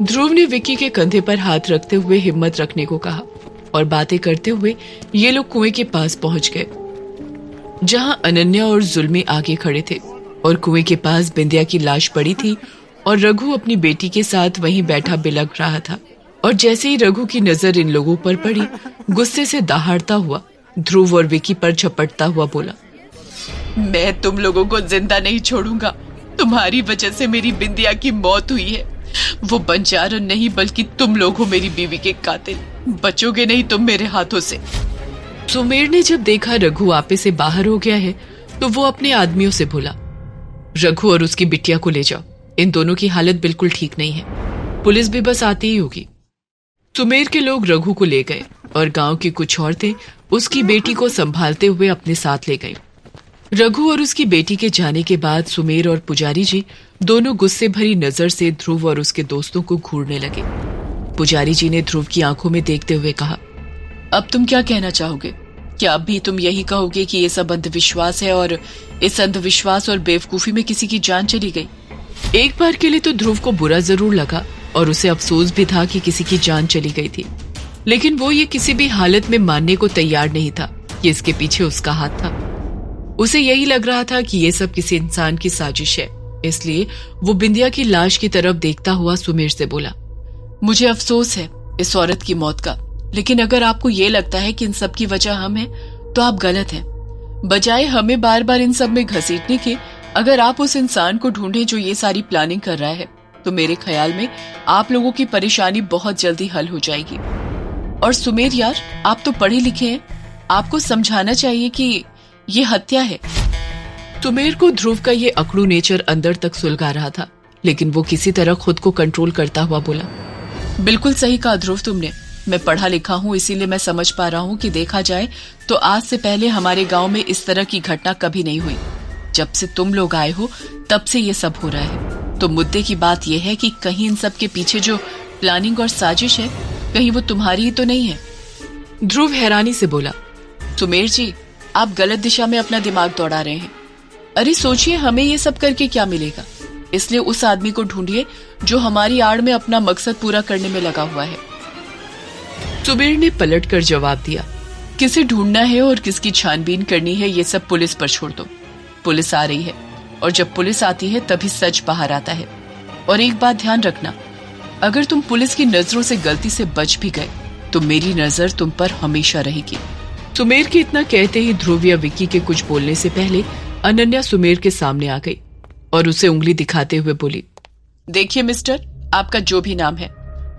ध्रुव ने विकी के कंधे पर हाथ रखते हुए हिम्मत रखने को कहा और बातें करते हुए ये लोग कुएं के पास पहुंच गए, जहां अनन्या और जुल्मी आगे खड़े थे और कुएं के पास बिंदिया की लाश पड़ी थी और रघु अपनी बेटी के साथ वहीं बैठा बिलख रहा था। और जैसे ही रघु की नजर इन लोगों पर पड़ी, गुस्से से दहाड़ता हुआ ध्रुव और विकी पर झपटता हुआ बोला, मैं तुम लोगों को जिंदा नहीं छोड़ूंगा। तुम्हारी वजह से मेरी बिंदिया की मौत हुई है। वो बंजारन नहीं बल्कि तुम लोग हो मेरी बीवी के कातिल। बचोगे नहीं तुम मेरे हाथों से। सुमेर ने जब देखा रघु आपे से बाहर हो गया है तो वो अपने आदमियों से बोला, रघु और उसकी बिटिया को ले जाओ। इन दोनों की हालत बिल्कुल ठीक नहीं है। पुलिस भी बस आती ही होगी। सुमेर के लोग रघु को ले गए और गांव की कुछ औरतें उसकी बेटी को संभालते हुए अपने साथ ले गई। रघु और उसकी बेटी के जाने के बाद सुमेर और पुजारी जी दोनों गुस्से भरी नजर से ध्रुव और उसके दोस्तों को घूरने लगे। पुजारी जी ने ध्रुव की आंखों में देखते हुए कहा, अब तुम क्या कहना चाहोगे? क्या अब भी तुम यही कहोगे कि ये सब अंधविश्वास है और इस अंधविश्वास और बेवकूफी में किसी की जान चली गई? एक बार के लिए तो ध्रुव को बुरा जरूर लगा और उसे अफसोस भी था कि किसी की जान चली गई थी, लेकिन वो ये किसी भी हालत में मानने को तैयार नहीं था कि इसके पीछे उसका हाथ था। उसे यही लग रहा था कि ये सब किसी इंसान की साजिश है। इसलिए वो बिंदिया की लाश की तरफ देखता हुआ सुमेर से बोला, मुझे अफसोस है इस औरत की मौत का, लेकिन अगर आपको ये लगता है कि इन सब की वजह हम हैं, तो आप गलत हैं। बजाय हमें बार बार इन सब में घसीटने के, अगर आप उस इंसान को ढूंढें जो ये सारी प्लानिंग कर रहा है, तो मेरे ख्याल में आप लोगों की परेशानी बहुत जल्दी हल हो जाएगी। और सुमेर यार, आप तो पढ़े लिखे हैं, आपको समझाना चाहिए कि ये हत्या है। सुमेर को ध्रुव का ये अकड़ू नेचर अंदर तक सुलगा रहा था, लेकिन वो किसी तरह खुद को कंट्रोल करता हुआ बोला, बिल्कुल सही कहा ध्रुव तुमने। मैं पढ़ा लिखा हूँ, इसीलिए मैं समझ पा रहा हूँ कि देखा जाए तो आज से पहले हमारे गांव में इस तरह की घटना कभी नहीं हुई। जब से तुम लोग आए हो तब से ये सब हो रहा है। तो मुद्दे की बात यह है कि कहीं इन सब के पीछे जो प्लानिंग और साजिश है, कहीं वो तुम्हारी ही तो नहीं है। ध्रुव हैरानी से बोला, सुमेर जी, आप गलत दिशा में अपना दिमाग दौड़ा रहे हैं। अरे सोचिए, हमें ये सब करके क्या मिलेगा? इसलिए उस आदमी को ढूंढिए जो हमारी आड़ में अपना मकसद पूरा करने में लगा हुआ है। सुमेर ने पलटकर जवाब दिया, किसे ढूंढना है और किसकी छानबीन करनी है ये सब पुलिस पर छोड़ दो। पुलिस आ रही है और जब पुलिस आती है तभी सच बाहर आता है। और एक बात ध्यान रखना, अगर तुम पुलिस की नजरों से गलती से बच भी गए तो मेरी नजर तुम पर हमेशा रहेगी। सुमेर के इतना कहते ही ध्रुव या विक्की के कुछ बोलने से पहले अनन्या सुमेर के सामने आ गई और उसे उंगली दिखाते हुए बोली, देखिए मिस्टर, आपका जो भी नाम है,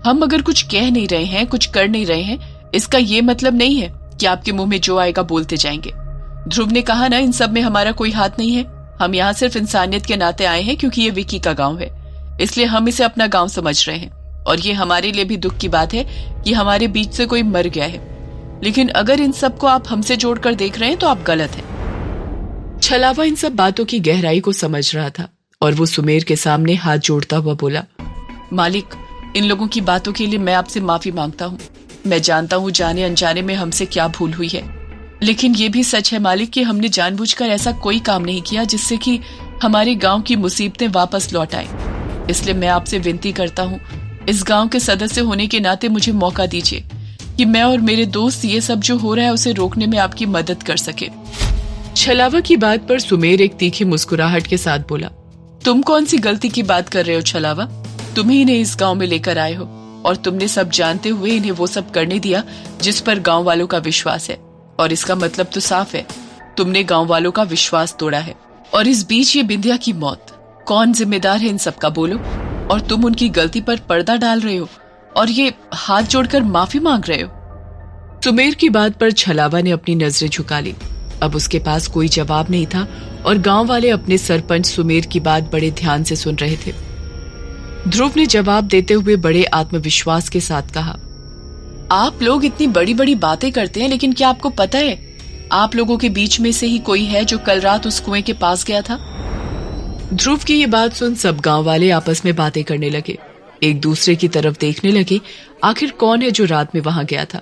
हम अगर कुछ कह नहीं रहे हैं, कुछ कर नहीं रहे हैं, इसका ये मतलब नहीं है कि आपके मुंह में जो आएगा बोलते जाएंगे। ध्रुव ने कहा ना, इन सब में हमारा कोई हाथ नहीं है। हम यहाँ सिर्फ इंसानियत के नाते आए हैं क्योंकि ये विक्की का गांव है, इसलिए हम इसे अपना गांव समझ रहे हैं। और ये हमारे लिए भी दुख की बात है कि हमारे बीच से कोई मर गया है, लेकिन अगर इन सबको आप हमसे जोड़कर देख रहे हैं तो आप गलत हैं। छलावा इन सब बातों की गहराई को समझ रहा था और वो सुमेर के सामने हाथ जोड़ता हुआ बोला, मालिक, इन लोगों की बातों के लिए मैं आपसे माफी मांगता हूँ। मैं जानता हूँ जाने अनजाने में हमसे क्या भूल हुई है, लेकिन ये भी सच है मालिक कि हमने जानबूझकर ऐसा कोई काम नहीं किया जिससे कि हमारे गांव की मुसीबतें वापस लौट आए। इसलिए मैं आपसे विनती करता हूँ, इस गांव के सदस्य होने के नाते मुझे मौका दीजिए कि मैं और मेरे दोस्त ये सब जो हो रहा है उसे रोकने में आपकी मदद कर सके। छलावा की बात पर सुमेर एक तीखी मुस्कुराहट के साथ बोला, तुम कौन सी गलती की बात कर रहे हो छलावा? तुम ही इन्हें इस गांव में लेकर आए हो और तुमने सब जानते हुए इन्हें वो सब करने दिया जिस पर गांव वालों का विश्वास है। और इसका मतलब तो साफ है, तुमने गांव वालों का विश्वास तोड़ा है। और इस बीच ये बिंदिया की मौत, कौन जिम्मेदार है इन सब का बोलो? और तुम उनकी गलती पर पर्दा डाल रहे हो और ये हाथ जोड़कर माफी मांग रहे हो। सुमेर की बात पर छलावा ने अपनी नजरें झुका ली। अब उसके पास कोई जवाब नहीं था और गांव वाले अपने सरपंच सुमेर की बात बड़े ध्यान से सुन रहे थे। ध्रुव ने जवाब देते हुए बड़े आत्मविश्वास के साथ कहा, आप लोग इतनी बड़ी बड़ी बातें करते हैं, लेकिन क्या आपको पता है आप लोगों के बीच में से ही कोई है जो कल रात उस कुएं के पास गया था? ध्रुव की ये बात सुन सब गांव वाले आपस में बातें करने लगे, एक दूसरे की तरफ देखने लगे, आखिर कौन है जो रात में वहां गया था।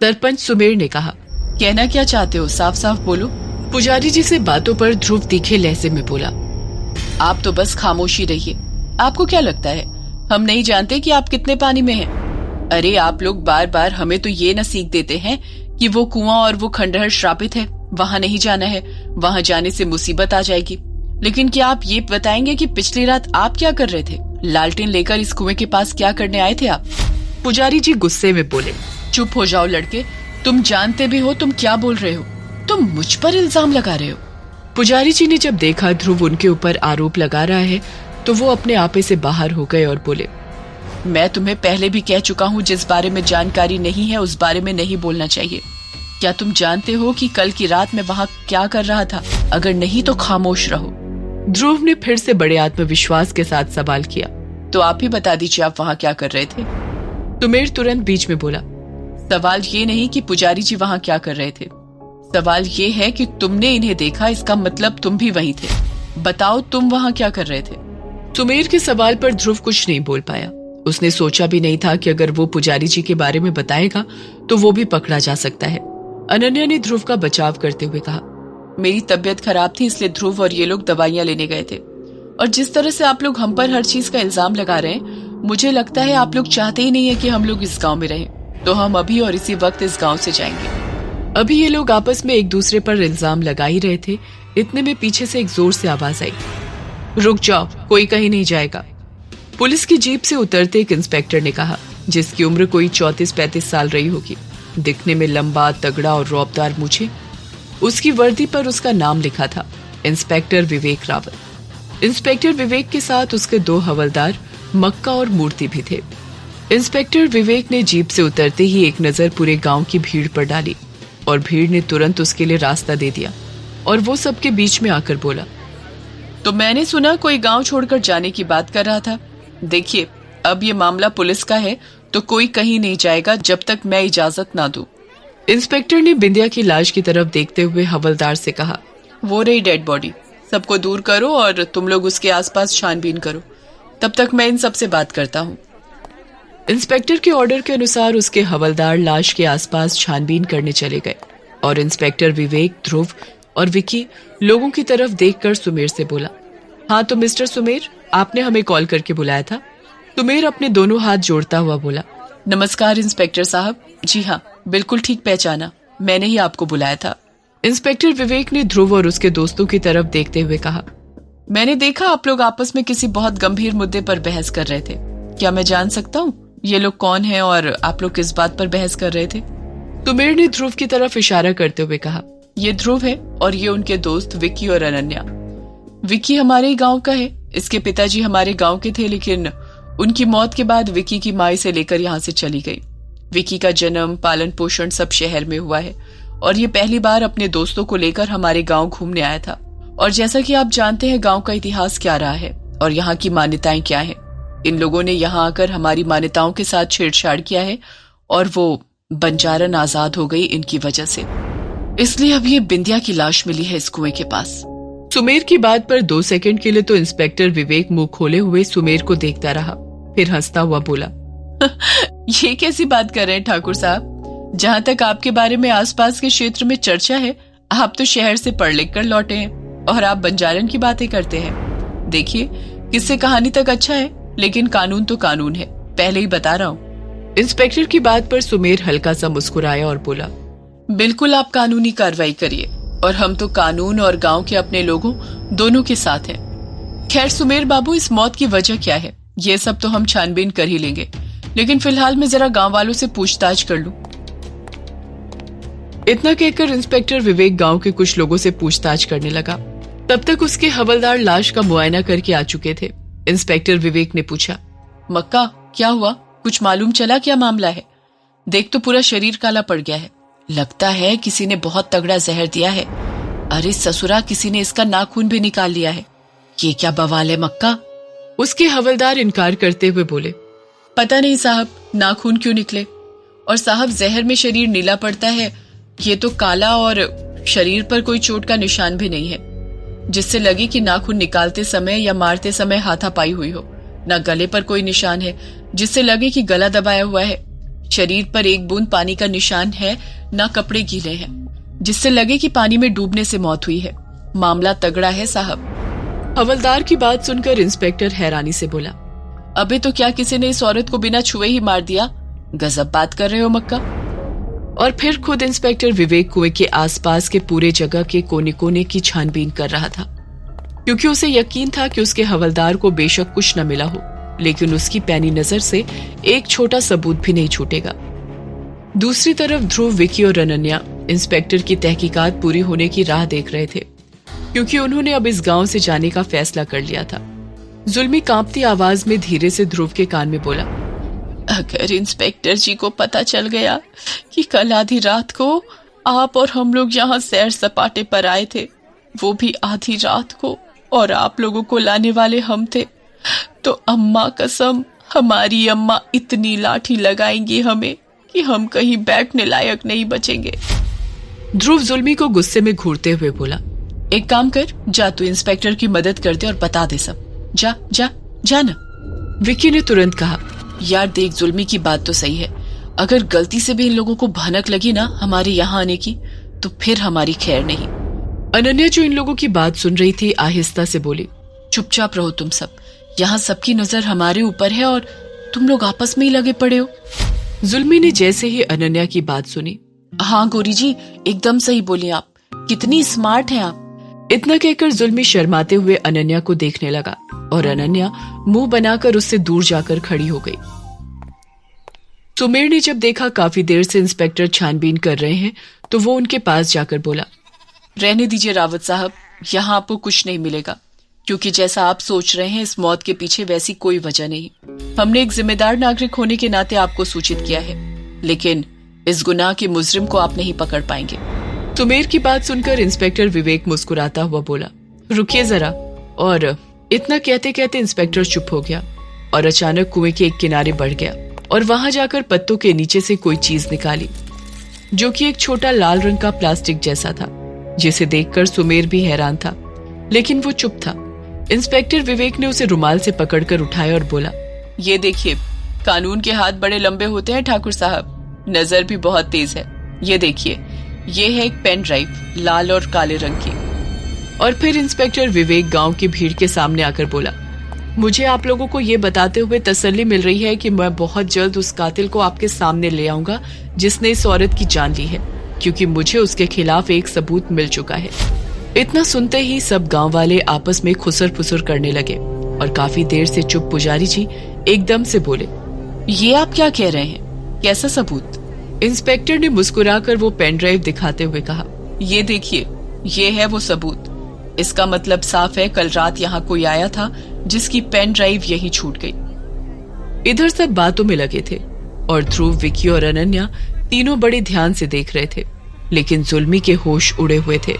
सरपंच सुमेर ने कहा, कहना क्या चाहते हो, साफ साफ बोलो। पुजारी जी से बातों पर ध्रुव तीखे लहजे में बोला, आप तो बस खामोशी रहिए। आपको क्या लगता है हम नहीं जानते कि आप कितने पानी में हैं? अरे आप लोग बार बार हमें तो ये न सीख देते हैं कि वो कुआं और वो खंडहर श्रापित है, वहां नहीं जाना है, वहां जाने से मुसीबत आ जाएगी। लेकिन क्या आप ये बताएंगे कि पिछली रात आप क्या कर रहे थे? लालटेन लेकर इस कुएं के पास क्या करने आए थे आप? पुजारी जी गुस्से में बोले, चुप हो जाओ लड़के, तुम जानते भी हो तुम क्या बोल रहे हो, तुम मुझ पर इल्जाम लगा रहे हो। पुजारी जी ने जब देखा ध्रुव उनके ऊपर आरोप लगा रहा है तो वो अपने आपे से बाहर हो गए और बोले, मैं तुम्हें पहले भी कह चुका हूँ, जिस बारे में जानकारी नहीं है उस बारे में नहीं बोलना चाहिए। क्या तुम जानते हो कि कल की रात मैं वहां क्या कर रहा था? अगर नहीं तो खामोश रहो। ध्रुव ने फिर से बड़े आत्मविश्वास के साथ सवाल किया, तो आप ही बता दीजिए आप वहां क्या कर रहे थे। सुमेर तुरंत बीच में बोला, सवाल ये नहीं कि पुजारी जी वहां क्या कर रहे थे, सवाल ये है कि तुमने इन्हें देखा, इसका मतलब तुम भी वहीं थे। बताओ तुम वहां क्या कर रहे थे? सुमेर के सवाल पर ध्रुव कुछ नहीं बोल पाया। उसने सोचा भी नहीं था कि अगर वो पुजारी जी के बारे में बताएगा तो वो भी पकड़ा जा सकता है। अनन्या ने ध्रुव का बचाव करते हुए कहा, मेरी तबीयत खराब थी इसलिए ध्रुव और ये लोग दवाइयां लेने गए थे, और जिस तरह से आप लोग हम पर हर चीज का इल्जाम लगा रहे हैं, मुझे लगता है आप लोग चाहते ही नहीं है कि हम लोग इस गांव में रहें। तो हम अभी और इसी वक्त इस गांव से जाएंगे। अभी ये लोग आपस में एक दूसरे पर इल्जाम लगा ही रहे थे, इतने में पीछे से एक जोर से आवाज आई, रुक जाओ, कोई कहीं नहीं जाएगा। पुलिस की जीप से उतरते एक इंस्पेक्टर ने कहा, जिसकी उम्र कोई 34-35 साल रही होगी, दिखने में लंबा, तगड़ा और रौबदार मूछें। उसकी वर्दी पर उसका नाम लिखा था, इंस्पेक्टर विवेक रावत। इंस्पेक्टर विवेक के साथ उसके 2 हवलदार मक्का और मूर्ति भी थे। इंस्पेक्टर विवेक ने जीप से उतरते ही एक नजर पूरे गांव की भीड़ पर डाली और भीड़ ने तुरंत उसके लिए रास्ता दे दिया और वो सबके बीच में आकर बोला, तो मैंने सुना कोई गांव छोड़कर जाने की बात कर रहा था। देखिए, अब ये मामला पुलिस का है तो कोई कहीं नहीं जाएगा जब तक मैं इजाजत ना दूं। इंस्पेक्टर ने बिंदिया की लाश की तरफ देखते हुए हवलदार से कहा, वो रही डेड बॉडी, सबको दूर करो और तुम लोग उसके आसपास छानबीन करो, तब तक मैं इन सब से बात करता हूँ। इंस्पेक्टर के ऑर्डर के अनुसार उसके हवलदार लाश के आसपास छानबीन करने चले गए और इंस्पेक्टर विवेक, ध्रुव और विकी लोगों की तरफ देखकर सुमेर से बोला, हाँ तो मिस्टर सुमेर, आपने हमें कॉल करके बुलाया था। सुमेर अपने दोनों हाथ जोड़ता हुआ बोला, नमस्कार इंस्पेक्टर साहब। जी हाँ, बिल्कुल ठीक पहचाना, मैंने ही आपको बुलाया था। इंस्पेक्टर विवेक ने ध्रुव और उसके दोस्तों की तरफ देखते हुए कहा, मैंने देखा आप लोग आपस में किसी बहुत गंभीर मुद्दे पर बहस कर रहे थे। क्या मैं जान सकता हूँ ये लोग कौन हैं और आप लोग किस बात पर बहस कर रहे थे? सुमेर ने ध्रुव की तरफ इशारा करते हुए कहा, ये ध्रुव है और ये उनके दोस्त विकी और अनन्या। विकी हमारे ही गांव का है, इसके पिताजी हमारे गांव के थे, लेकिन उनकी मौत के बाद विकी की माँ इसे लेकर यहाँ से चली गई। विकी का जन्म, पालन पोषण सब शहर में हुआ है और ये पहली बार अपने दोस्तों को लेकर हमारे गांव घूमने आया था। और जैसा कि आप जानते हैं गांव का इतिहास क्या रहा है और यहाँ की मान्यताएं क्या है। इन लोगों ने यहाँ आकर हमारी मान्यताओं के साथ छेड़छाड़ किया है और वो बंजारन आजाद हो गई इनकी वजह से, इसलिए अब ये बिंदिया की लाश मिली है इस कुएं के पास। सुमेर की बात पर 2 सेकंड के लिए तो इंस्पेक्टर विवेक मुंह खोले हुए सुमेर को देखता रहा, फिर हंसता हुआ बोला, ये कैसी बात कर रहे हैं ठाकुर साहब? जहाँ तक आपके बारे में आसपास के क्षेत्र में चर्चा है, आप तो शहर से पढ़ लिख कर लौटे हैं और आप बंजारन की बातें करते हैं। देखिए, किससे कहानी तक अच्छा है, लेकिन कानून तो कानून है, पहले ही बता रहा हूँ। इंस्पेक्टर की बात पर सुमेर हल्का सा मुस्कुराया और बोला, बिल्कुल आप कानूनी कार्रवाई करिए और हम तो कानून और गांव के अपने लोगों दोनों के साथ हैं। खैर सुमेर बाबू, इस मौत की वजह क्या है ये सब तो हम छानबीन कर ही लेंगे, लेकिन फिलहाल मैं जरा गांव वालों से पूछताछ कर लूं। इतना कहकर इंस्पेक्टर विवेक गांव के कुछ लोगों से पूछताछ करने लगा। तब तक उसके हवलदार लाश का मुआयना करके आ चुके थे। इंस्पेक्टर विवेक ने पूछा, मक्का क्या हुआ, कुछ मालूम चला क्या मामला है? देख तो पूरा शरीर काला पड़ गया है, लगता है किसी ने बहुत तगड़ा जहर दिया है। अरे ससुरा, किसी ने इसका नाखून भी निकाल लिया है। ये क्या बवाल है मक्का? उसके हवलदार इनकार करते हुए बोले, पता नहीं साहब, नाखून क्यों निकले? और साहब, जहर में शरीर नीला पड़ता है, ये तो काला, और शरीर पर कोई चोट का निशान भी नहीं है जिससे लगे कि नाखून निकालते समय या मारते समय हाथापाई हुई हो। न गले पर कोई निशान है जिससे लगे कि गला दबाया हुआ है। शरीर पर एक बूंद पानी का निशान है, न कपड़े गीले हैं जिससे लगे कि पानी में डूबने से मौत हुई है। मामला तगड़ा है साहब। हवलदार की बात सुनकर इंस्पेक्टर हैरानी से बोला, अबे तो क्या किसी ने इस औरत को बिना छुए ही मार दिया? गजब बात कर रहे हो मक्का। और फिर खुद इंस्पेक्टर विवेक कुएं के आसपास के पूरे जगह के कोने कोने की छानबीन कर रहा था, क्योंकि उसे यकीन था कि उसके हवलदार को बेशक कुछ न मिला हो, लेकिन उसकी पैनी नजर से एक छोटा सबूत भी नहीं छूटेगा। दूसरी तरफ ध्रुव, विकी और अनन्या इंस्पेक्टर की तहकीकात पूरी होने की राह देख रहे थे, क्योंकि उन्होंने अब इस गांव से जाने का फैसला कर लिया था। जुल्मी कांपती आवाज में धीरे से ध्रुव के कान में बोला, अगर इंस्पेक्टर जी को पता चल गया कि कल आधी रात को आप और हम लोग यहाँ सैर सपाटे पर आए थे, वो भी आधी रात को, और आप लोगों को लाने वाले हम थे, तो अम्मा कसम, हमारी अम्मा इतनी लाठी लगाएंगी हमें कि हम कहीं बैठने लायक नहीं बचेंगे। ध्रुव जुल्मी को गुस्से में घूरते हुए बोला, एक काम कर, जा तू इंस्पेक्टर की मदद कर दे और बता दे सब। जा जा जा ना। विकी ने तुरंत कहा, यार देख, जुल्मी की बात तो सही है, अगर गलती से भी इन लोगों को भनक लगी ना हमारे यहाँ आने की, तो फिर हमारी खैर नहीं। अनन्या जो इन लोगों की बात सुन रही थी, आहिस्ता से बोली, चुपचाप रहो तुम सब, यहाँ सबकी नजर हमारे ऊपर है और तुम लोग आपस में ही लगे पड़े हो। जुल्मी ने जैसे ही अनन्या की बात सुनी, हाँ गौरी जी, एकदम सही बोली आप, कितनी स्मार्ट हैं आप। इतना कहकर जुल्मी शर्माते हुए अनन्या को देखने लगा और अनन्या मुंह बनाकर उससे दूर जाकर खड़ी हो गई। सुमेर ने जब देखा काफी देर से इंस्पेक्टर छानबीन कर रहे हैं, तो वो उनके पास जाकर बोला, रहने दीजिए रावत साहब, यहाँ आपको कुछ नहीं मिलेगा, क्योंकि जैसा आप सोच रहे हैं इस मौत के पीछे वैसी कोई वजह नहीं। हमने एक जिम्मेदार नागरिक होने के नाते आपको सूचित किया है, लेकिन इस गुनाह के मुजरिम को आप नहीं पकड़ पाएंगे। सुमेर की बात सुनकर इंस्पेक्टर विवेक मुस्कुराता हुआ बोला, रुकिए जरा। और इतना कहते कहते इंस्पेक्टर चुप हो गया और अचानक कुएं के एक किनारे बढ़ गया और वहां जाकर पत्तों के नीचे से कोई चीज निकाली, जो कि एक छोटा लाल रंग का प्लास्टिक जैसा था, जिसे देखकर सुमेर भी हैरान था, लेकिन वो चुप था। इंस्पेक्टर विवेक ने उसे रुमाल से पकड़कर उठाया और बोला, ये देखिए, कानून के हाथ बड़े लंबे होते हैं ठाकुर साहब, नजर भी बहुत तेज है। ये देखिए, ये है एक पेन ड्राइव, लाल और काले रंग की। और फिर इंस्पेक्टर विवेक गांव की भीड़ के सामने आकर बोला, मुझे आप लोगों को ये बताते हुए तसल्ली मिल रही है कि मैं बहुत जल्द उस कातिल को आपके सामने ले आऊंगा जिसने इस औरत की जान ली है, क्योंकि मुझे उसके खिलाफ एक सबूत मिल चुका है। इतना सुनते ही सब गांव वाले आपस में खुसर फुसर करने लगे और काफी देर से चुप पुजारी जी एकदम से बोले, ये आप क्या कह रहे हैं, कैसा सबूत? इंस्पेक्टर ने मुस्कुराकर वो पेन ड्राइव दिखाते हुए कहा, ये देखिए, ये है वो सबूत। इसका मतलब साफ है, कल रात यहाँ कोई आया था जिसकी पेन ड्राइव यहीं छूट गई। इधर सब बातों में लगे थे और ध्रुव, विकी और अनन्या तीनों बड़े ध्यान से देख रहे थे, लेकिन जुल्मी के होश उड़े हुए थे।